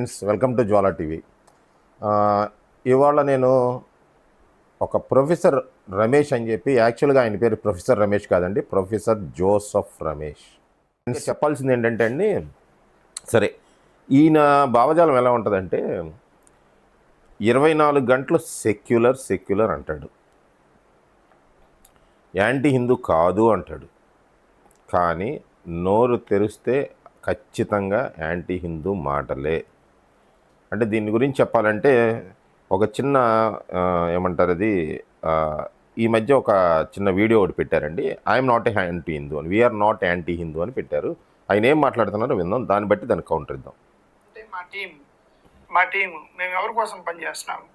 Friends, welcome to Jwala TV. ఇవాళ నేను ఒక ప్రొఫెసర్ రమేష్ అని చెప్పి, యాక్చువల్గా ఆయన పేరు ప్రొఫెసర్ రమేష్ కాదండి, ప్రొఫెసర్ జోసఫ్ రమేష్. చెప్పాల్సింది ఏంటంటే అండి, సరే ఈయన భావజాలం ఎలా ఉంటుందంటే 24 గంటలు సెక్యులర్ అంటాడు, యాంటీ హిందూ కాదు అంటాడు, కానీ నోరు తెరిస్తే ఖచ్చితంగా యాంటీ హిందూ మాటలే. అంటే దీని గురించి చెప్పాలంటే ఒక చిన్న ఏమంటారు అది, ఈ మధ్య ఒక చిన్న వీడియో ఒకటి పెట్టారండి. I'm not a anti Hindu అని, వీఆర్ నాట్ యాంటీ హిందూ అని పెట్టారు. ఆయన ఏం మాట్లాడుతున్నారో విందాం, దాన్ని బట్టి దాన్ని కౌంటర్ ఇద్దాం. అంటే మా టీం మేము ఎవరి కోసం పనిచేస్తున్నాము?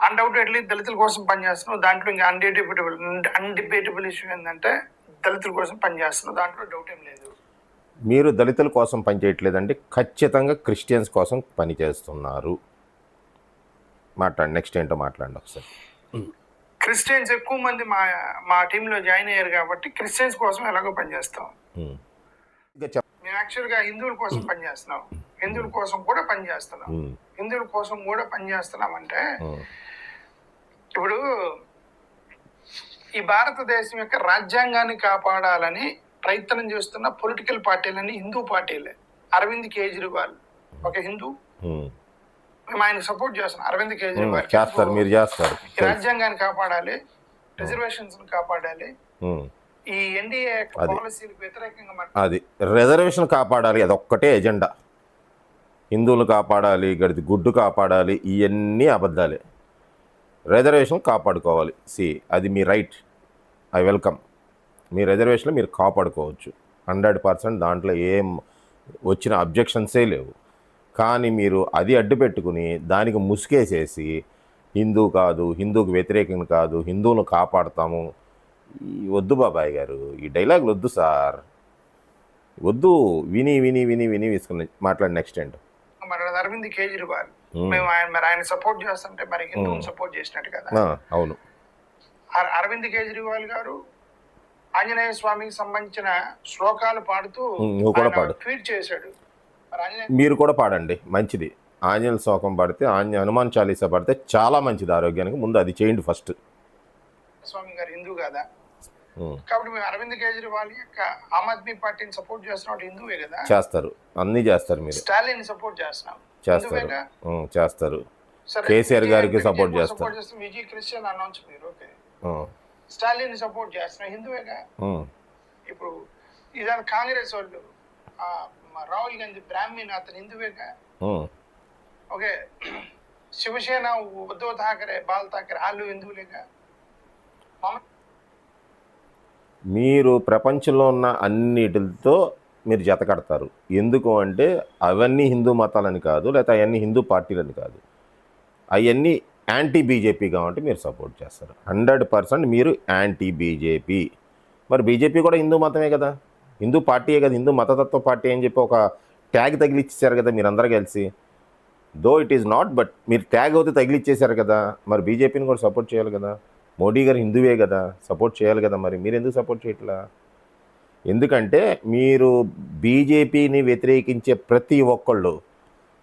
అన్డౌటెడ్లీ దళితుల కోసం పనిచేస్తున్నాం. దాంట్లో ఇంకా అన్డిబేటబుల్ ఇష్యూ ఏంటంటే దళితుల కోసం పనిచేస్తున్నాం, దాంట్లో డౌట్ ఏం లేదు. మీరు దళితుల కోసం పనిచేయట్లేదండి, ఖచ్చితంగా క్రిస్టియన్స్ కోసం పనిచేస్తున్నారు. మాట్లాడండి, నెక్స్ట్ ఏంటో మాట్లాడండి ఒకసారి. క్రిస్టియన్స్ ఎక్కువ మంది మా టీంలో జాయిన్ అయ్యారు కాబట్టి క్రిస్టియన్స్ కోసం ఎలాగో పనిచేస్తాం. మేము యాక్చువల్గా హిందువుల కోసం పనిచేస్తున్నాం, హిందువుల కోసం కూడా పనిచేస్తున్నాం. హిందువుల కోసం కూడా పనిచేస్తున్నాం అంటే ఇప్పుడు ఈ భారతదేశం యొక్క రాజ్యాంగాన్ని కాపాడాలని ప్రయత్నం చేస్తున్న పొలిటికల్ పార్టీలన్నీ హిందూ పార్టీలే. అరవింద్ కేజ్రీవాల్ ఒక హిందూ, మేము ఆయన సపోర్ట్ చేస్తున్నాం. అరవింద్ కేజ్రీవాల్ చేస్తారు, మీరు చేస్తారు. రాజ్యాంగాన్ని కాపాడాలి, రిజర్వేషన్స్ కాపాడాలి, ఈ ఎన్డీఏ పాలసీలకు వ్యతిరేకంగా అది రిజర్వేషన్ కాపాడాలి, అది ఒక్కటే ఎజెండా. హిందువులు కాపాడాలి, గడిది గుడ్డు కాపాడాలి, ఇవన్నీ అబద్ధాలే. రిజర్వేషన్ కాపాడుకోవాలి, అది మీ రైట్, ఐ వెల్కమ్. మీ రిజర్వేషన్లో మీరు కాపాడుకోవచ్చు 100%, దాంట్లో ఏం వచ్చిన అబ్జెక్షన్సే లేవు. కానీ మీరు అది అడ్డు పెట్టుకుని దానికి ముసుగేసేసి హిందూ కాదు, హిందూకు వ్యతిరేకం కాదు, హిందువులను కాపాడుతాము, వద్దు బాబాయ్ గారు, ఈ డైలాగులు వద్దు సార్, వద్దు. విని విని విని విని తీసుకుని మాట్లాడి నెక్స్ట్ ఏంటో. అరవింద్ కేజ్రీవాల్ మేము ఆయన సపోర్ట్ చేస్తుంటే మరి హిందువుని సపోర్ట్ చేసినట్టు కదా. అవును, అరవింద్ కేజ్రీవాల్ గారు ఆంజనేయ స్వామికి సంబంధించిన శ్లోకాలు పాడుతూ ట్వీట్ చేశాడు. మీరు కూడా పాడండి, మంచిది. ఆంజనేయ శ్లోకం పాడితే, హనుమాన్ చాలీసా పాడితే చాలా మంచిది ఆరోగ్యానికి. ముందు అది చేయండి ఫస్ట్. స్వామి గారు హిందూ కదా, కాబట్టి మేము అరవింద్ కేజ్రీవాల్ యొక్క ఆమ్ ఆద్మీ పార్టీని సపోర్ట్ చేస్తున్నాం, హిందువే కదా. చేస్తారు, అన్నీ చేస్తారు. మీరు స్టాలిన్ సపోర్ట్ చేస్తున్నాం, చేస్తారు. కేసీఆర్ గారికి సపోర్ట్ చేస్తారు. విజయ్ క్రిస్టియన్ అనౌన్స్ మీరు ఓకే, స్టాలిన్ సపోర్ట్ చేస్తున్నాం, హిందువేగా. ఇప్పుడు ఇదాని కాంగ్రెస్ వాళ్ళు రాహుల్ గాంధీ బ్రాహ్మణ్, అతను హిందువేగా. ఓకే, శివసేన ఉద్ధవ్ ఠాకరే, బాల్ ఠాకరే, వాళ్ళు హిందువులేగా. మీరు ప్రపంచంలో ఉన్న అన్నిటితో మీరు జత కడతారు. ఎందుకు అంటే అవన్నీ హిందూ మతాలని కాదు, లేకపోతే అవన్నీ హిందూ పార్టీలని కాదు, అవన్నీ యాంటీ బీజేపీ కాబట్టి మీరు సపోర్ట్ చేస్తారు. 100% మీరు యాంటీ బీజేపీ. మరి బీజేపీ కూడా హిందూ మతమే కదా, హిందూ పార్టీయే కదా, హిందూ మతతత్వ పార్టీ అని చెప్పి ఒక ట్యాగ్ తగిలిచ్చేసారు కదా మీరందరూ కలిసి. Though it is not, but మీరు ట్యాగ్ అవుతే తగిలిచ్చేసారు కదా, మరి బీజేపీని కూడా సపోర్ట్ చేయాలి కదా. మోడీ గారు హిందువే కదా, సపోర్ట్ చేయాలి కదా. మరి మీరు ఎందుకు సపోర్ట్ చేయట్లా? ఎందుకంటే మీరు బీజేపీని వ్యతిరేకించే ప్రతి ఒక్కళ్ళు,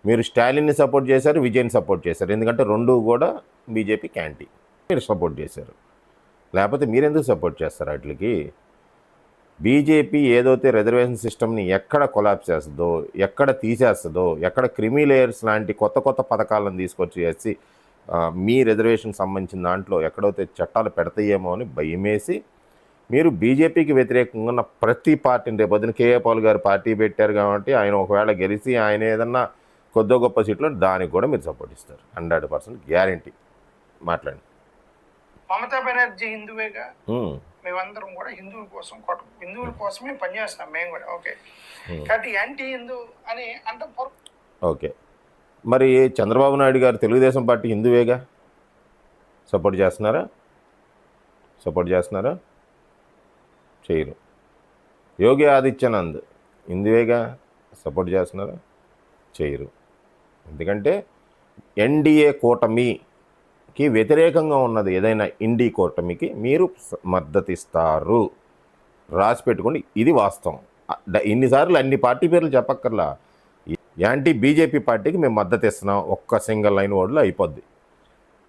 మీరు స్టాలిన్ని సపోర్ట్ చేశారు, విజయ్ని సపోర్ట్ చేశారు. ఎందుకంటే రెండు కూడా బీజేపీ క్యాంటీ, మీరు సపోర్ట్ చేశారు. లేకపోతే మీరెందుకు సపోర్ట్ చేస్తారు వాటికి? బీజేపీ ఏదైతే రిజర్వేషన్ సిస్టమ్ని ఎక్కడ కొలాప్స్ చేస్తుందో, ఎక్కడ తీసేస్తుందో, ఎక్కడ క్రిమీ లేయర్స్ లాంటి కొత్త కొత్త పథకాలను తీసుకొచ్చి చేసి మీ రిజర్వేషన్కి సంబంధించిన దాంట్లో ఎక్కడైతే చట్టాలు పెడతాయేమో అని భయమేసి మీరు బీజేపీకి వ్యతిరేకంగా ఉన్న ప్రతి పార్టీని, రేపొద్దున కేఏ పాల్ గారు పార్టీ పెట్టారు కాబట్టి ఆయన ఒకవేళ గెలిచి ఆయన ఏదన్నా కొద్ది గొప్ప సీట్లు దానికి కూడా మీరు సపోర్ట్ ఇస్తారు. 100% గ్యారంటీ. మాట్లాడండి. మమతా బెనర్జీ హిందువేగా, మేమందరం కూడా హిందువుల కోసమే పనిచేస్తున్నాం మేము కూడా. ఓకే, కాబట్టి యాంటీ హిందూ అని అంటే ఓకే. మరి చంద్రబాబు నాయుడు గారు తెలుగుదేశం పార్టీ హిందువేగా, సపోర్ట్ చేస్తున్నారా? చేయరు. యోగి ఆదిత్యనాథ్ హిందువేగా, సపోర్ట్ చేస్తున్నారా? చేయరు. ఎందుకంటే ఎన్డీఏ కూటమికి వ్యతిరేకంగా ఉన్నది ఏదైనా ఇండి కూటమికి మీరు మద్దతిస్తారు. రాసి పెట్టుకోండి, ఇది వాస్తవం. ఇన్నిసార్లు అన్ని పార్టీ పేర్లు చెప్పక్కర్లా. యాంటీ బీజేపీ పార్టీకి మేము మద్దతు ఇస్తున్నాం, ఒక్క సింగిల్ లైన్ ఓట్లు అయిపోద్ది.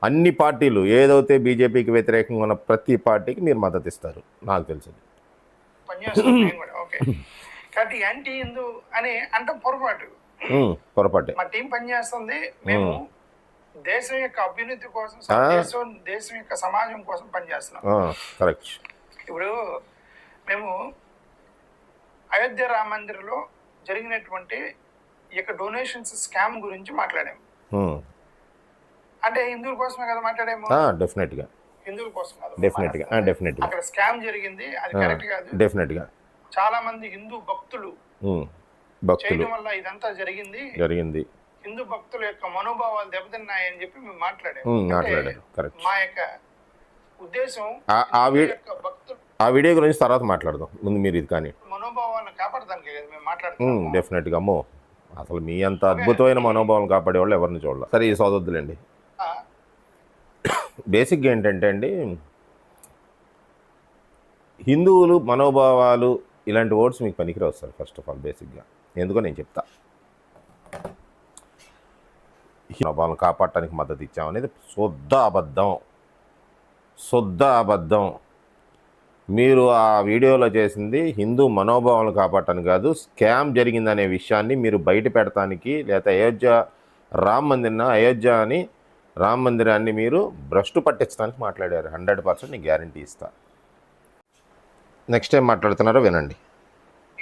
అన్ని పార్టీలు ఏదైతే బీజేపీకి వ్యతిరేకంగా ఉన్న ప్రతి పార్టీకి మీరు మద్దతు ఇస్తారు, నాకు తెలిసింది. పనిచేస్తుంది మేము కూడా. ఓకే, కాబట్టి యాంటీ హిందూ అని అంటే పొరపాటు. పొరపాటే. మా టీం పనిచేస్తుంది, మేము దేశం యొక్క అభ్యున్నతి కోసం, దేశం యొక్క సమాజం కోసం పనిచేస్తున్నాం. కరెక్ట్. ఇప్పుడు మేము అయోధ్య రామ మందిర్లో జరిగినటువంటి ఈ యొక్క డొనేషన్స్ స్కామ్ గురించి మాట్లాడాము. అంటే హిందువుల కోసమే కదా మాట్లాడాము. డెఫినెట్గా హిందువుల కోసం కాదు, డెఫినెట్గా అక్కడ స్కామ్ జరిగింది, అది కరెక్ట్ కాదు. డెఫినెట్గా చాలా మంది హిందూ భక్తులు చేయడం వల్ల ఇదంతా జరిగింది. హిందూ భక్తుల యొక్క మనోభావాలు దెబ్బతిన్నాయని చెప్పి మేము మాట్లాడారు. మా యొక్క ఉద్దేశం ఆ వీడియో గురించి తర్వాత మాట్లాడదాం, ముందు మీరు ఇది కానీ మనోభావాలను కాపాడడానికి కదా మేము మాట్లాడుతున్నాం. డెఫినెట్గా అమ్మో, అసలు మీ అంత అద్భుతమైన మనోభావాలను కాపాడే వాళ్ళు ఎవరిని చూడాలి. సరే, ఈ సోదొద్దులేండి. బేసిక్గా ఏంటంటే అండి, హిందువులు మనోభావాలు ఇలాంటి వర్డ్స్ మీకు పనికిరావు సార్. ఫస్ట్ ఆఫ్ ఆల్ బేసిక్గా ఎందుకో నేను చెప్తా. మనోభావాలను కాపాడటానికి మద్దతు ఇచ్చామనేది శుద్ధ అబద్ధం. మీరు ఆ వీడియోలో చేసింది హిందూ మనోభావాలను కాపాడటానికి కాదు, స్కామ్ జరిగిందనే విషయాన్ని మీరు బయట పెడటానికి, లేదా అయోధ్య అని రామ మందిరాన్ని మీరు భ్రష్టు పట్టించడానికి మాట్లాడారు. 100% నేను గ్యారంటీ ఇస్తా. నెక్స్ట్ టైం మాట్లాడుతున్నారో వినండి.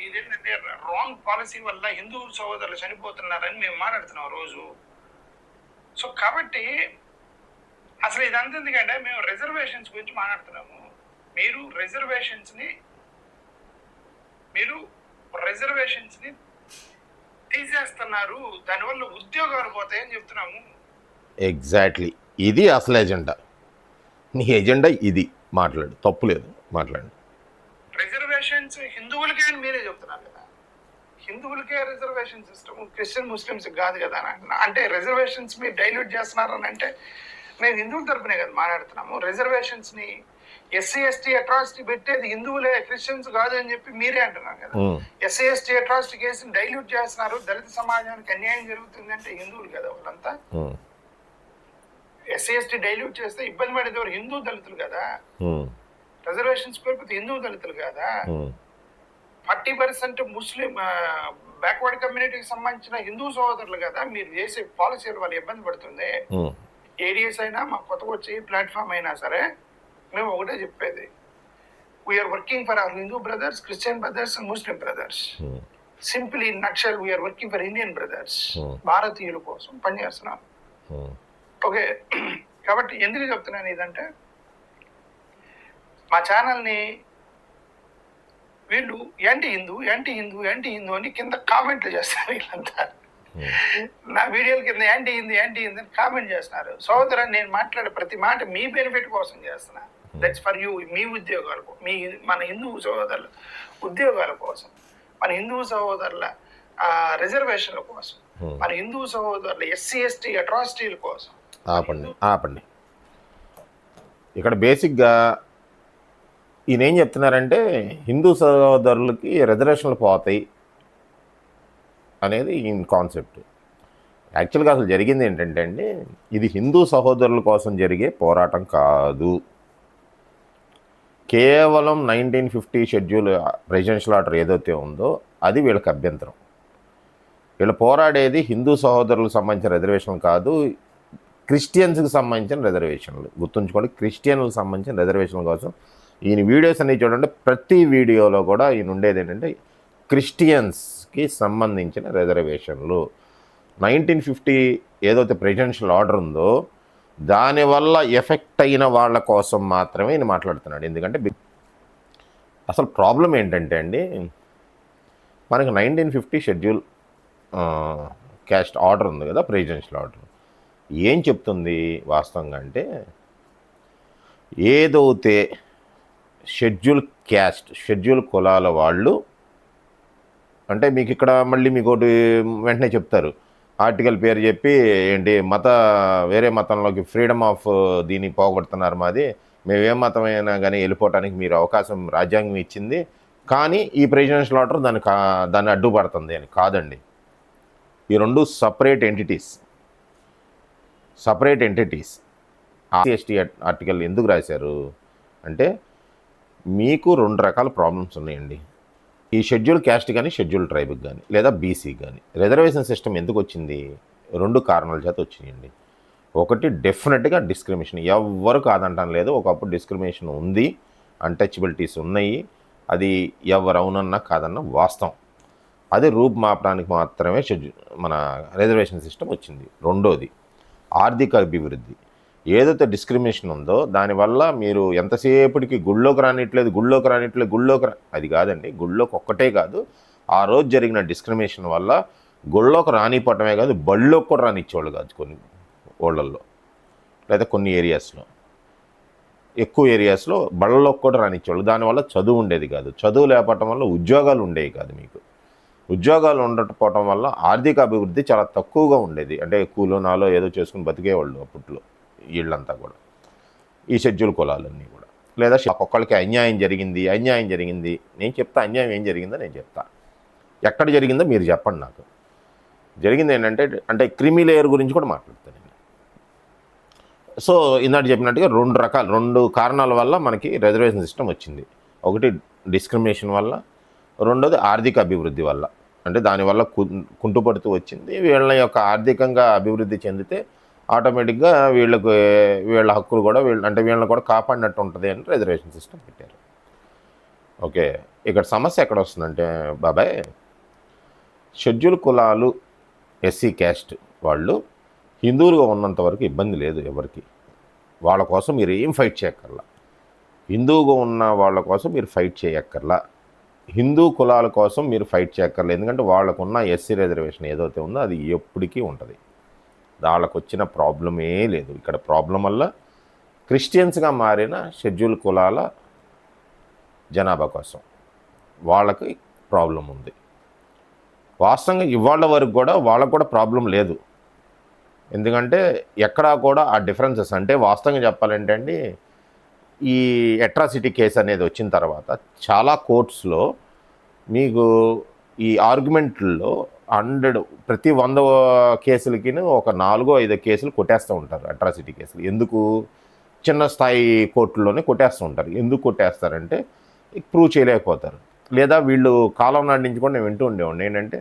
ఇదేంటంటే రాంగ్ పాలసీ వల్ల హిందూ సోదరులు చనిపోతున్నారని మేము మాట్లాడుతున్నాం రోజు. సో కాబట్టి అసలు ఇదంతా ఎందుకంటే మేము రిజర్వేషన్స్ గురించి మాట్లాడుతున్నాము. మీరు రిజర్వేషన్స్ని తీసేస్తున్నారు, దానివల్ల ఉద్యోగాలు పోతాయని చెప్తున్నాము. ఎగ్జాక్ట్లీ, ఇది అసలు ఎజెండా. నీ ఎజెండా ఇది. మాట్లాడు, తప్పులేదు, మాట్లాడు. రిజర్వేషన్స్ హిందువులకే అని మీరే చెప్తున్నారు కదా. హిందువులకే రిజర్వేషన్ సిస్టమ్, క్రిస్టియన్ ముస్లిమ్స్ కాదు కదా అంటే రిజర్వేషన్స్ మీరు డైల్యూట్ చేస్తున్నారని అంటే మేము హిందువుల తరపునే కదా మాట్లాడుతున్నాము. రిజర్వేషన్స్ని ఎస్సీ ఎస్టీ అట్రాసిటీ పెట్టేది హిందువులే, క్రిస్టియన్స్ కాదు అని చెప్పి మీరే అంటున్నారు కదా. ఎస్సీ ఎస్టీ అట్రాసిటీ కేసుని డైల్యూట్ చేస్తున్నారు, దళిత సమాజానికి అన్యాయం జరుగుతుంది అంటే హిందువులు కదా వాళ్ళంతా. ఎస్సీ ఎస్టీ డైల్యూట్ చేస్తే ఇబ్బంది పడేది ఎవరు? హిందూ దళితులు కదా. రిజర్వేషన్స్ పేరుతో హిందూ దళితులు కదా. 40% ముస్లిం బ్యాక్వర్డ్ కమ్యూనిటీకి సంబంధించిన హిందూ సోదరులు కదా. మీరు చేసే పాలసీల వల్ల ఇబ్బంది పడుతుంది. ఏడిఎస్ అయినా మా కొత్తగా వచ్చే ప్లాట్ఫామ్ అయినా సరే మేము ఒకటే చెప్పేది, we're working for our Hindu brothers, Christian brothers and Muslim brothers. Simply in nutshell we're working for Indian brothers. భారతీయుల కోసం పనిచేస్తున్నాం. ఓకే, కాబట్టి ఎందుకు చెప్తున్నాను ఇదంటే, మా ఛానల్ని వీళ్ళు యాంటీ హిందూ అని కింద కామెంట్లు చేస్తారు. వీళ్ళంతా నా వీడియోల కింద యాంటీ హిందూ అని కామెంట్ చేస్తున్నారు. సోదరుని నేను మాట్లాడే ప్రతి మాట మీ బెనిఫిట్ కోసం చేస్తున్నా. That's for you. మీ ఉద్యోగాల కోసం, మన హిందూ సోదరుల ఉద్యోగాల కోసం, మన హిందూ సహోదరుల రిజర్వేషన్ల కోసం, మన హిందూ సహోదరుల ఎస్సీ ఎస్టీ అట్రాసిటీల కోసం. ఆపండి. ఇక్కడ బేసిక్గా ఈయన ఏం చెప్తున్నారంటే, హిందూ సహోదరులకి రిజర్వేషన్లు పోతాయి అనేది ఈ కాన్సెప్ట్. యాక్చువల్గా అసలు జరిగింది ఏంటంటే అండి, ఇది హిందూ సహోదరుల కోసం జరిగే పోరాటం కాదు. కేవలం 1950 షెడ్యూల్ ప్రెసిడెన్షియల్ ఆర్డర్ ఏదైతే ఉందో అది వీళ్ళకి అభ్యంతరం. వీళ్ళు పోరాడేది హిందూ సహోదరులకు సంబంధించిన రిజర్వేషన్లు కాదు, క్రిస్టియన్స్కి సంబంధించిన రిజర్వేషన్లు. గుర్తుంచుకోండి, క్రిస్టియన్లకు సంబంధించిన రిజర్వేషన్ల కోసం ఈయన వీడియోస్ అన్ని చూడండి. ప్రతి వీడియోలో కూడా ఈయన ఉండేది ఏంటంటే క్రిస్టియన్స్కి సంబంధించిన రిజర్వేషన్లు. 1950 ఏదైతే ప్రెసిడెన్షియల్ ఆర్డర్ ఉందో దానివల్ల ఎఫెక్ట్ అయిన వాళ్ళ కోసం మాత్రమే ఈయన మాట్లాడుతున్నాడు. ఎందుకంటే అసలు ప్రాబ్లం ఏంటంటే అండి, మనకి 1950 షెడ్యూల్ క్యాస్ట్ ఆర్డర్ ఉంది కదా, ప్రెసిడెన్షియల్ ఆర్డర్. ఏం చెప్తుంది వాస్తవంగా అంటే, ఏదైతే షెడ్యూల్ కులాల వాళ్ళు అంటే, మీకు ఇక్కడ మళ్ళీ మీకు ఒకటి వెంటనే చెప్తారు, ఆర్టికల్ పేరు చెప్పి ఏంటి వేరే మతంలోకి ఫ్రీడమ్ ఆఫ్ దీన్ని పోగొడుతున్నారు, మాది మేము ఏ మతమైనా కానీ వెళ్ళిపోవటానికి మీరు అవకాశం రాజ్యాంగం ఇచ్చింది, కానీ ఈ ప్రెసిడెన్షియల్ ఆర్డర్ దాన్ని అడ్డుపడుతుంది అని. కాదండి, ఈ రెండు సపరేట్ ఎంటిటీస్. ఎస్టీ ఆర్టికల్ ఎందుకు రాశారు అంటే మీకు 2 రకాల ప్రాబ్లమ్స్ ఉన్నాయండి. ఈ షెడ్యూల్ క్యాస్ట్ కానీ షెడ్యూల్ ట్రైబ్కి కానీ లేదా బీసీకి కానీ రిజర్వేషన్ సిస్టమ్ ఎందుకు వచ్చింది? 2 కారణాల చేత వచ్చినాయండి. ఒకటి డెఫినెట్గా డిస్క్రిమినేషన్, ఎవ్వరు కాదంటాను లేదు, ఒకప్పుడు డిస్క్రిమినేషన్ ఉంది, అన్టచబిలిటీస్ ఉన్నాయి, అది ఎవరు అవునన్నా కాదన్నా వాస్తవం. అదే రూపుమాపడానికి మాత్రమే మన రిజర్వేషన్ సిస్టమ్ వచ్చింది. రెండోది ఆర్థిక అభివృద్ధి. ఏదైతే డిస్క్రిమినేషన్ ఉందో దానివల్ల మీరు ఎంతసేపటికి గుళ్ళోకి రానిట్లేదు అది కాదండి. గుళ్ళోకి ఒక్కటే కాదు, ఆ రోజు జరిగిన డిస్క్రిమినేషన్ వల్ల గుళ్ళోకి రానిపోవటమే కాదు, బళ్ళోకి కూడా రానిచ్చేవాళ్ళు కాదు కొన్ని ఊళ్ళల్లో, లేదా కొన్ని ఏరియాస్లో, ఎక్కువ ఏరియాస్లో బళ్ళలోకి కూడా రానిచ్చేవాళ్ళు. దానివల్ల చదువు ఉండేది కాదు, చదువు లేకపోవటం వల్ల ఉద్యోగాలు ఉండేవి కాదు. మీకు ఉద్యోగాలు ఉండకపోవటం వల్ల ఆర్థిక అభివృద్ధి చాలా తక్కువగా ఉండేది. అంటే కూలో నాలో ఏదో చేసుకుని బతికేవాళ్ళు అప్పట్లో వీళ్ళంతా కూడా, ఈ షెడ్యూల్ కులాలన్నీ కూడా. లేదా ఒక్కొక్కరికి అన్యాయం జరిగింది. నేను చెప్తా అన్యాయం ఏం జరిగిందో నేను చెప్తా, ఎక్కడ జరిగిందో మీరు చెప్పండి నాకు. జరిగింది ఏంటంటే అంటే క్రిమి లేయర్ గురించి కూడా మాట్లాడతాను నేను. సో ఇందాక చెప్పినట్టుగా 2 కారణాల వల్ల మనకి రిజర్వేషన్ సిస్టమ్ వచ్చింది. ఒకటి డిస్క్రిమినేషన్ వల్ల, రెండోది ఆర్థిక అభివృద్ధి వల్ల. అంటే దానివల్ల కుంటుపడుతూ వచ్చింది. వీళ్ళ యొక్క ఆర్థికంగా అభివృద్ధి చెందితే ఆటోమేటిక్గా వీళ్ళ హక్కులు కూడా వీళ్ళని కూడా కాపాడినట్టు ఉంటుంది అని రిజర్వేషన్ సిస్టమ్ పెట్టారు. ఓకే, ఇక్కడ సమస్య ఎక్కడ వస్తుందంటే బాబాయ్, షెడ్యూల్ కులాలు ఎస్సీ క్యాస్ట్ వాళ్ళు హిందువులుగా ఉన్నంత వరకు ఇబ్బంది లేదు ఎవరికి. వాళ్ళ కోసం మీరు ఏం ఫైట్ చేయక్కర్లా. హిందువుగా ఉన్న వాళ్ళ కోసం మీరు ఫైట్ చేయక్కర్లా. హిందూ కులాల కోసం మీరు ఫైట్ చేయక్కర్లేదు. ఎందుకంటే వాళ్ళకున్న ఎస్సీ రిజర్వేషన్ ఏదైతే ఉందో అది ఎప్పటికీ ఉంటుంది. వాళ్ళకు వచ్చిన ప్రాబ్లమే లేదు. ఇక్కడ ప్రాబ్లం వల్ల క్రిస్టియన్స్గా మారిన షెడ్యూల్ కులాల జనాభా కోసం వాళ్ళకి ప్రాబ్లం ఉంది. వాస్తవంగా ఇవాళ వరకు కూడా వాళ్ళకు కూడా ప్రాబ్లం లేదు. ఎందుకంటే ఎక్కడా కూడా ఆ డిఫరెన్సెస్, అంటే వాస్తవంగా చెప్పాలంటే అండి, ఈ అట్రాసిటీ కేసు అనేది వచ్చిన తర్వాత చాలా కోర్ట్స్లో మీకు ఈ ఆర్గ్యుమెంట్లో ప్రతి 100 కేసులకి ఒక 4-5 కేసులు కొట్టేస్తూ ఉంటారు, అట్రాసిటీ కేసులు. ఎందుకు? చిన్న స్థాయి కోర్టుల్లోనే కొట్టేస్తూ ఉంటారు. ఎందుకు కొట్టేస్తారంటే ప్రూవ్ చేయలేకపోతారు. లేదా వీళ్ళు కాలం నాటి నుంచి కూడా నేను వింటూ ఉండేవాడిని ఏంటంటే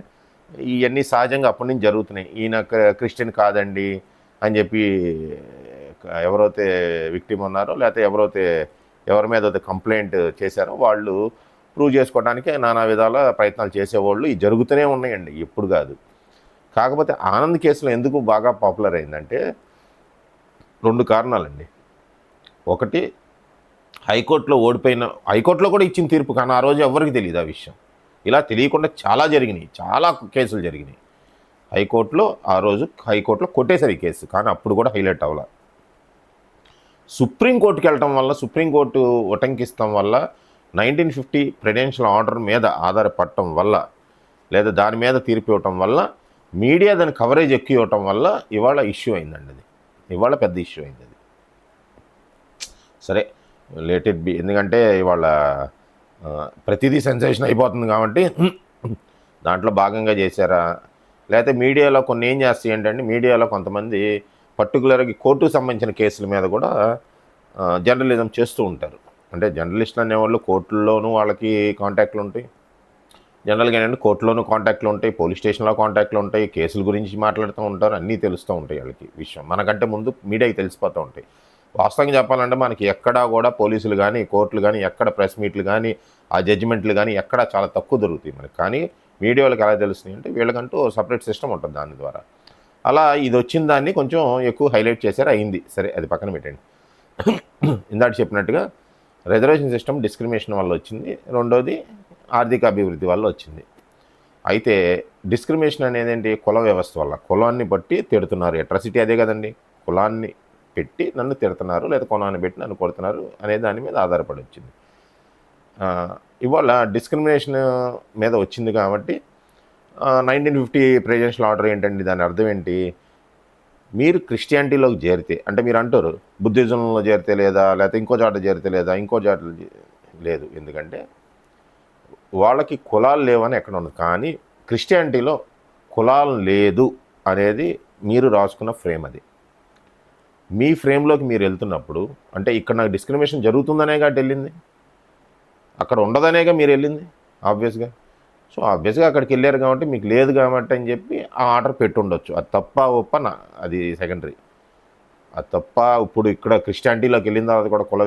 ఇవన్నీ సహజంగా అప్పటి నుంచి జరుగుతున్నాయి, ఈయన క్రిస్టియన్ కాదండి అని చెప్పి ఎవరైతే విక్టిమ్ ఉన్నారో లేకపోతే ఎవరి మీద అయితే కంప్లైంట్ చేశారో వాళ్ళు ప్రూవ్ చేసుకోవడానికి నానా విధాల ప్రయత్నాలు చేసేవాళ్ళు ఇవి జరుగుతూనే ఉన్నాయండి, ఇప్పుడు కాదు. కాకపోతే ఆనంద్ కేసులో ఎందుకు బాగా పాపులర్ అయిందంటే 2 కారణాలండి. ఒకటి, హైకోర్టులో హైకోర్టులో కూడా ఇచ్చిన తీర్పు, కానీ ఆ రోజు ఎవరికి తెలియదు ఆ విషయం. ఇలా తెలియకుండా చాలా కేసులు జరిగినాయి హైకోర్టులో. ఆ రోజు హైకోర్టులో కొట్టేశారు ఈ కేసు, కానీ అప్పుడు కూడా హైలైట్ అవ్వాలి. సుప్రీంకోర్టుకి వెళ్ళటం వల్ల, సుప్రీంకోర్టు ఉటంకిస్తాం వల్ల, 1950 ప్రెసిడెన్షియల్ ఆర్డర్ మీద ఆధారపడటం వల్ల, లేదా దాని మీద తీర్పు ఇవ్వటం వల్ల, మీడియా దాని కవరేజ్ ఎక్కువ ఇవ్వటం వల్ల ఇవాళ ఇష్యూ అయిందండి. అది ఇవాళ పెద్ద ఇష్యూ అయింది. అది సరే, లెట్ ఇట్ బి. ఎందుకంటే ఇవాళ ప్రతిదీ సెన్సేషన్ అయిపోతుంది కాబట్టి దాంట్లో భాగంగా చేశారా, లేకపోతే మీడియాలో కొన్ని ఏం చేస్తాయి ఏంటంటే, మీడియాలో కొంతమంది పర్టికులర్గా కోర్టుకు సంబంధించిన కేసుల మీద కూడా జర్నలిజం చేస్తూ ఉంటారు. అంటే జర్నలిస్టులు అనేవాళ్ళు కోర్టుల్లోనూ వాళ్ళకి కాంటాక్ట్లు ఉంటాయి, జనరల్గా ఏంటంటే కోర్టులోనూ కాంటాక్ట్లు ఉంటాయి, పోలీస్ స్టేషన్లో కాంటాక్ట్లు ఉంటాయి, కేసుల గురించి మాట్లాడుతూ ఉంటారు, అన్నీ తెలుస్తూ ఉంటాయి వాళ్ళకి విషయం. మనకంటే ముందు మీడియాకి తెలిసిపోతూ ఉంటాయి. వాస్తవంగా చెప్పాలంటే మనకి ఎక్కడా కూడా పోలీసులు కానీ కోర్టులు కానీ ఎక్కడ ప్రెస్ మీట్లు కానీ ఆ జడ్జిమెంట్లు కానీ ఎక్కడ చాలా తక్కువ దొరుకుతాయి మనకి. కానీ మీడియా వాళ్ళకి ఎలా తెలుస్తున్నాయి అంటే వీళ్ళకంటూ సపరేట్ సిస్టమ్ ఉంటుంది దాని ద్వారా. అలా ఇది వచ్చిన దాన్ని కొంచెం ఎక్కువ హైలైట్ చేశారు, అయింది. సరే, అది పక్కన పెట్టండి. ఇందాక చెప్పినట్టుగా రిజర్వేషన్ సిస్టమ్ డిస్క్రిమినేషన్ వల్ల వచ్చింది, రెండోది ఆర్థిక అభివృద్ధి వల్ల వచ్చింది. అయితే డిస్క్రిమినేషన్ అనేది ఏంటి? కుల వ్యవస్థ వల్ల, కులాన్ని బట్టి తిడుతున్నారు. అట్రాసిటీ అదే కదండి, కులాన్ని పెట్టి నన్ను తిడుతున్నారు, లేదా కులాన్ని పెట్టి నన్ను కొడుతున్నారు అనే దాని మీద ఆధారపడి వచ్చింది. ఇవాళ డిస్క్రిమినేషన్ మీద వచ్చింది కాబట్టి 1950 ప్రెసిడెన్షియల్ ఆర్డర్ ఏంటండి? దాని అర్థం ఏంటి? మీరు క్రిస్టియానిటీలోకి చేరితే, అంటే మీరు అంటారు బుద్ధిజంలో చేరితే లేదా, లేకపోతే ఇంకో చోట చేరితే లేదా, ఇంకో చోట లేదు. ఎందుకంటే వాళ్ళకి కులాలు లేవని ఎక్కడ ఉంది, కానీ క్రిస్టియానిటీలో కులాలు లేదు అనేది మీరు రాసుకున్న ఫ్రేమ్. అది మీ ఫ్రేమ్లోకి మీరు వెళ్తున్నప్పుడు అంటే ఇక్కడ నాకు డిస్క్రిమినేషన్ జరుగుతుందనే కాబట్టి వెళ్ళింది, అక్కడ ఉండదనేగా మీరు వెళ్ళింది ఆబ్వియస్గా. సో ఆబ్వియస్గా అక్కడికి వెళ్ళారు కాబట్టి మీకు లేదు కాబట్టి అని చెప్పి ఆ ఆర్డర్ పెట్టుండొచ్చు. అది తప్ప ఒప్ప అది సెకండరీ. అది తప్ప ఇప్పుడు ఇక్కడ క్రిస్టియానిటీలోకి వెళ్ళిన తర్వాత కూడా కుల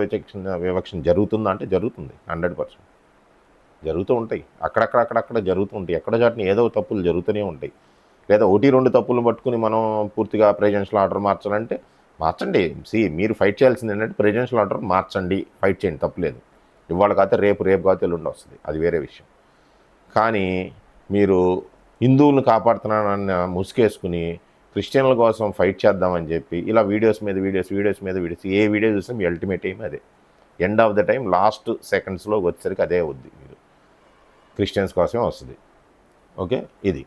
వివక్షణ జరుగుతుందా అంటే జరుగుతుంది, 100% జరుగుతూ ఉంటాయి. అక్కడక్కడ జరుగుతూ ఉంటాయి. ఎక్కడ చాటిని ఏదో తప్పులు జరుగుతూనే ఉంటాయి. లేదా 1-2 తప్పులు పట్టుకుని మనం పూర్తిగా ప్రెసిడెన్షియల్ ఆర్డర్ మార్చాలంటే మార్చండి. మీరు ఫైట్ చేయాల్సింది ఏంటంటే ప్రెసిడెన్షియల్ ఆర్డర్ మార్చండి, ఫైట్ చేయండి, తప్పులేదు. ఇవాళ కాకపోతే రేపు కాకపోతే ఎల్లుండి వస్తుంది, అది వేరే విషయం. కానీ మీరు హిందువులను కాపాడుతున్నానన్న ముసుకేసుకుని క్రిస్టియన్ల కోసం ఫైట్ చేద్దామని చెప్పి ఇలా వీడియోస్ మీద వీడియోస్ ఏ వీడియో చూసినా మీ అల్టిమేట్ ఎయిమ్ అదే. End of the time last సెకండ్స్లో వచ్చేసరికి అదే అవుద్ది, మీరు క్రిస్టియన్స్ కోసమే వస్తుంది. ఓకే, ఇది.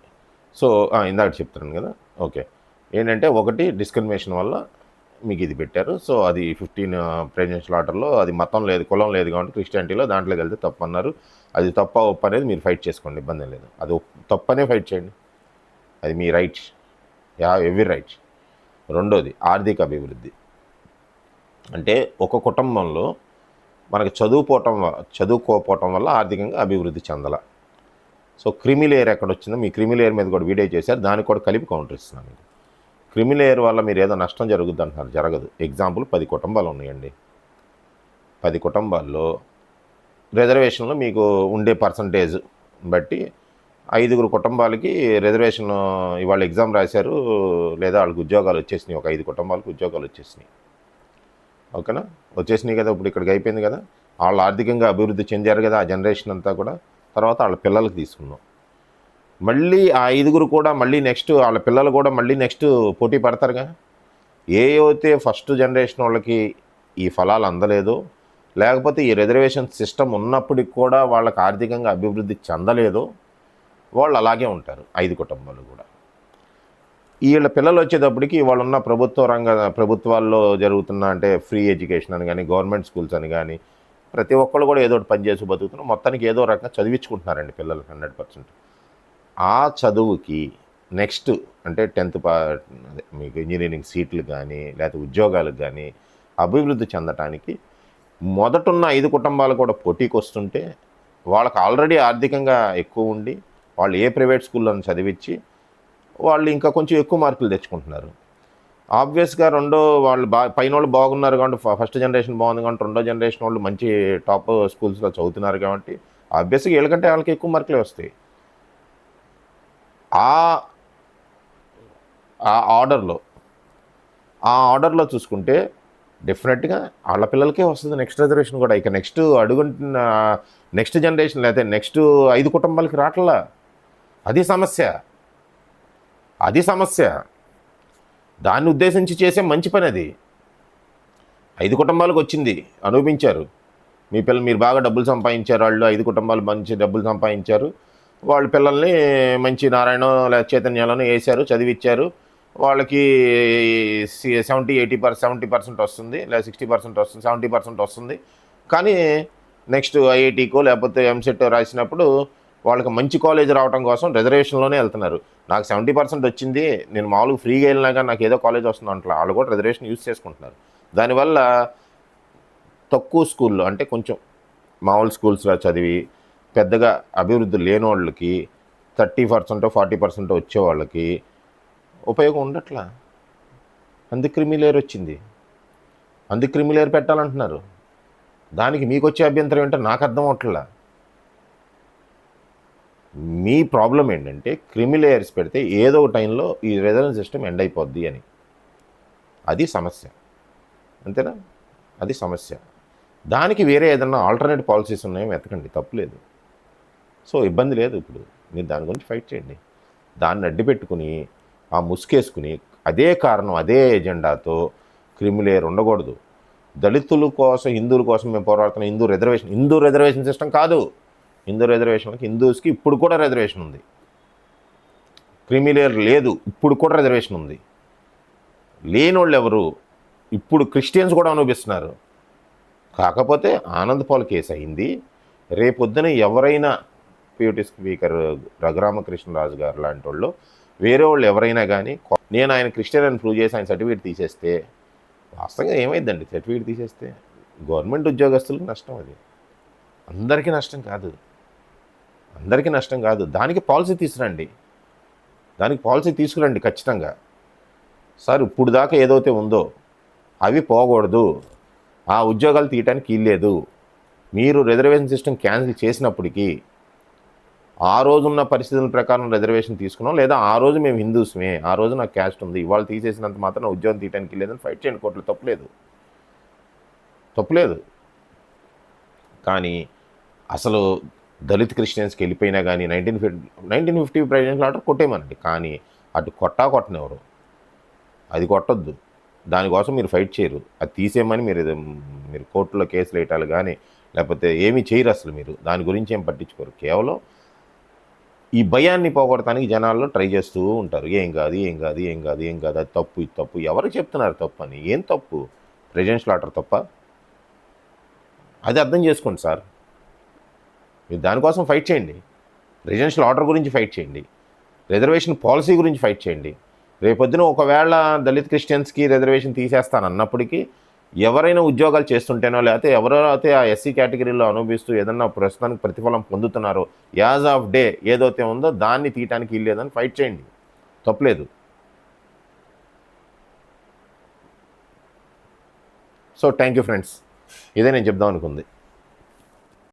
సో ఇందాక చెప్తున్నాను కదా. ఓకే, ఏంటంటే ఒకటి డిస్క్రిమినేషన్ వల్ల మీకు ఇది పెట్టారు. సో అది 15 ప్రెసిడెన్షియల్ ఆర్డర్లో అది మతం లేదు, కులం లేదు కాబట్టి క్రిస్టియానిటీలో దాంట్లోకి వెళ్తే తప్పు అన్నారు. అది తప్ప ఒప్పు అనేది మీరు ఫైట్ చేసుకోండి, ఇబ్బంది లేదు. అది తప్పనే ఫైట్ చేయండి, అది మీ రైట్, ఎవ్రీ రైట్. రెండోది ఆర్థిక అభివృద్ధి. అంటే ఒక కుటుంబంలో మనకి చదువుకోపోవటం వల్ల ఆర్థికంగా అభివృద్ధి చెందాల. సో క్రిమిలేయర్ ఎక్కడ వచ్చిందో మీ క్రిమిలేయర్ మీద కూడా వీడియో చేశారు, దానికి కూడా కలిపి కౌంటర్ ఇస్తున్నాను మీకు. క్రిమిలేయర్ వల్ల మీరు ఏదో నష్టం జరుగుద్ది అంటున్నారు, జరగదు. ఎగ్జాంపుల్ 10 కుటుంబాలు ఉన్నాయండి. 10 కుటుంబాల్లో రిజర్వేషన్లో మీకు ఉండే పర్సంటేజ్ బట్టి 5 కుటుంబాలకి రిజర్వేషన్ ఇవాళ ఎగ్జామ్ రాశారు, లేదా వాళ్ళకి ఉద్యోగాలు వచ్చేసినాయి. ఒక 5 కుటుంబాలకు ఉద్యోగాలు వచ్చేసినాయి. ఓకేనా, వచ్చేసినాయి కదా. ఇప్పుడు ఇక్కడికి అయిపోయింది కదా, వాళ్ళు ఆర్థికంగా అభివృద్ధి చెందారు కదా ఆ జనరేషన్ అంతా కూడా. తర్వాత వాళ్ళ పిల్లలకి తీసుకున్నాం, మళ్ళీ ఆ 5 కూడా మళ్ళీ నెక్స్ట్ వాళ్ళ పిల్లలు కూడా మళ్ళీ నెక్స్ట్ పోటీ పడతారుగా. అయితే ఫస్ట్ జనరేషన్ వాళ్ళకి ఈ ఫలాలు అందలేదో, లేకపోతే ఈ రిజర్వేషన్ సిస్టమ్ ఉన్నప్పటికి కూడా వాళ్ళకి ఆర్థికంగా అభివృద్ధి చెందలేదో, వాళ్ళు అలాగే ఉంటారు 5 కుటుంబాలు కూడా. వీళ్ళ పిల్లలు వచ్చేటప్పటికి వాళ్ళు ఉన్న ప్రభుత్వాల్లో జరుగుతున్న అంటే ఫ్రీ ఎడ్యుకేషన్ అని కానీ, గవర్నమెంట్ స్కూల్స్ అని కానీ, ప్రతి ఒక్కళ్ళు కూడా ఏదో ఒకటి పనిచేసి బతుకుతున్నారు. మొత్తానికి ఏదో రకంగా చదివించుకుంటున్నారండి పిల్లలు 100%. ఆ చదువుకి నెక్స్ట్ అంటే 10th అదే మీకు ఇంజనీరింగ్ సీట్లు కానీ లేకపోతే ఉద్యోగాలకు కానీ అభివృద్ధి చెందటానికి మొదటున్న 5 కుటుంబాలు కూడా పోటీకి వస్తుంటే, వాళ్ళకి ఆల్రెడీ ఆర్థికంగా ఎక్కువ ఉండి వాళ్ళు ఏ ప్రైవేట్ స్కూల్లో చదివించి వాళ్ళు ఇంకా కొంచెం ఎక్కువ మార్కులు తెచ్చుకుంటున్నారు. ఆబ్వియస్గా వాళ్ళు పైన వాళ్ళు బాగున్నారు కాబట్టి ఫస్ట్ జనరేషన్ బాగుంది కాబట్టి రెండో జనరేషన్ వాళ్ళు మంచి టాప్ స్కూల్స్లో చదువుతున్నారు కాబట్టి ఆబ్వియస్గా వీళ్ళకంటే వాళ్ళకి ఎక్కువ మార్కులే వస్తాయి. ఆ ఆర్డర్లో చూసుకుంటే డెఫినెట్గా వాళ్ళ పిల్లలకే వస్తుంది నెక్స్ట్ రిజర్వేషన్ కూడా. ఇక నెక్స్ట్ జనరేషన్ లేకపోతే నెక్స్ట్ 5 కుటుంబాలకి రావట్లా. అది సమస్య. దాన్ని ఉద్దేశించి చేసే మంచి పని అది. 5 కుటుంబాలకు వచ్చింది, అనుభవించారు. మీరు బాగా డబ్బులు సంపాదించారు, వాళ్ళు 5 కుటుంబాలు మంచి డబ్బులు సంపాదించారు. వాళ్ళ పిల్లల్ని మంచి నారాయణ లేదా చైతన్యాలను వేశారు, చదివించారు. వాళ్ళకి 70% వస్తుంది, లేదా 60% వస్తుంది, 70% వస్తుంది. కానీ నెక్స్ట్ ఐఐటీకో లేకపోతే ఎంసెట్ రాసినప్పుడు వాళ్ళకి మంచి కాలేజ్ రావడం కోసం రిజర్వేషన్లోనే వెళ్తున్నారు. నాకు 70% వచ్చింది, నేను మామూలుగా ఫ్రీగా వెళ్ళినా కానీ నాకు ఏదో కాలేజ్ వస్తుంది అంటలా, వాళ్ళు కూడా రిజర్వేషన్ యూజ్ చేసుకుంటున్నారు. దానివల్ల తక్కువ స్కూల్లో అంటే కొంచెం మామూలు స్కూల్స్లో చదివి పెద్దగా అభివృద్ధి లేని వాళ్ళకి 30% 40% వచ్చేవాళ్ళకి ఉపయోగం ఉండట్లా. అందుకు క్రిమిలేయర్ వచ్చింది, అందుకు క్రిమిలేయర్ పెట్టాలంటున్నారు. దానికి మీకు వచ్చే అభ్యంతరం ఏంటో నాకు అర్థం అవట్లా. మీ ప్రాబ్లం ఏంటంటే క్రిమిలేయర్స్ పెడితే ఏదో ఒక టైంలో ఈ రిజర్వేషన్ సిస్టమ్ ఎండ్ అయిపోద్ది అని. అది సమస్య, అంతేనా? అది సమస్య. దానికి వేరే ఏదన్నా ఆల్టర్నేట్ పాలసీస్ ఉన్నాయో వెతకండి, తప్పులేదు. సో ఇబ్బంది లేదు. ఇప్పుడు మీరు దాని గురించి ఫైట్ చేయండి. దాన్ని అడ్డు పెట్టుకుని ఆ ముసుకేసుకుని అదే కారణం అదే ఎజెండాతో క్రిమిలేయర్ ఉండకూడదు. దళితుల కోసం హిందువుల కోసం మేము పోరాడుతున్న హిందూ రిజర్వేషన్ సిస్టమ్ కాదు. హిందూ రిజర్వేషన్కి హిందూస్కి ఇప్పుడు కూడా రిజర్వేషన్ ఉంది. క్రిమిలేయర్ లేదు, ఇప్పుడు కూడా రిజర్వేషన్ ఉంది. లేనోళ్ళు ఎవరు? ఇప్పుడు క్రిస్టియన్స్ కూడా అనుభవిస్తున్నారు. కాకపోతే ఆనంద్ పాల్ కేసు అయింది. రేపొద్దున ఎవరైనా పియూటీ స్పీకర్ రఘురామకృష్ణరాజు గారు లాంటి వాళ్ళు వేరే వాళ్ళు ఎవరైనా కానీ నేను ఆయన క్రిస్టియన్ అని ప్రూవ్ చేసి ఆయన సర్టిఫికేట్ తీసేస్తే వాస్తవంగా ఏమైందండి? సర్టిఫికేట్ తీసేస్తే గవర్నమెంట్ ఉద్యోగస్తులకు నష్టం, అది అందరికీ నష్టం కాదు, అందరికీ నష్టం కాదు. దానికి పాలసీ తీసుకురండి, దానికి పాలసీ తీసుకురండి ఖచ్చితంగా. సార్ ఇప్పుడు దాకా ఏదైతే ఉందో అవి పోకూడదు, ఆ ఉద్యోగాలు తీయటానికి వీల్లేదు. మీరు రిజర్వేషన్ సిస్టమ్ క్యాన్సిల్ చేసినప్పటికీ ఆ రోజున్న పరిస్థితుల ప్రకారం రిజర్వేషన్ తీసుకున్నాం, లేదా ఆ రోజు మేము హిందూస్మే, ఆ రోజు నాకు క్యాస్ట్ ఉంది, ఇవాళ తీసేసినంత మాత్రం నా ఉద్యోగం తీయడానికి లేదని ఫైట్ చేయండి కోర్టులో, తప్పులేదు. కానీ అసలు దళిత్ క్రిస్టియన్స్కి వెళ్ళిపోయినా కానీ 1950 ప్రెసిడెన్షియల్ ఆర్డర్ కొట్టేయమనండి, కానీ అటు కొట్టనివ్వరు, అది కొట్టొద్దు, దానికోసం మీరు ఫైట్ చేయరు. అది తీసేయమని మీరు కోర్టులో కేసులు వేయటాలు కానీ లేకపోతే ఏమీ చేయరు, అసలు మీరు దాని గురించి ఏం పట్టించుకోరు. కేవలం ఈ భయాన్ని పోగొడటానికి జనాల్లో ట్రై చేస్తూ ఉంటారు. ఏం కాదు, అది తప్పు, ఇది తప్పు. ఎవరికి చెప్తున్నారు తప్పు అని? ఏం తప్పు? ప్రెసిడెన్షియల్ ఆర్డర్ తప్ప? అది అర్థం చేసుకోండి సార్. మీరు దానికోసం ఫైట్ చేయండి, ప్రెసిడెన్షియల్ ఆర్డర్ గురించి ఫైట్ చేయండి, రిజర్వేషన్ పాలసీ గురించి ఫైట్ చేయండి. రేపొద్దున ఒకవేళ దళిత్ క్రిస్టియన్స్కి రిజర్వేషన్ తీసేస్తానన్నప్పటికీ ఎవరైనా ఉద్యోగాలు చేస్తుంటేనో లేకపోతే ఎవరైతే ఆ ఎస్సీ కేటగిరీలో అనుభవిస్తూ ఏదన్నా ప్రస్తుతానికి ప్రతిఫలం పొందుతున్నారో యాజ్ ఆఫ్ డే ఏదైతే ఉందో దాన్ని తీయటానికి వీల్లేదని ఫైట్ చేయండి, తప్పలేదు. సో థ్యాంక్ యూ ఫ్రెండ్స్, ఇదే నేను చెప్దాం అనుకుంది.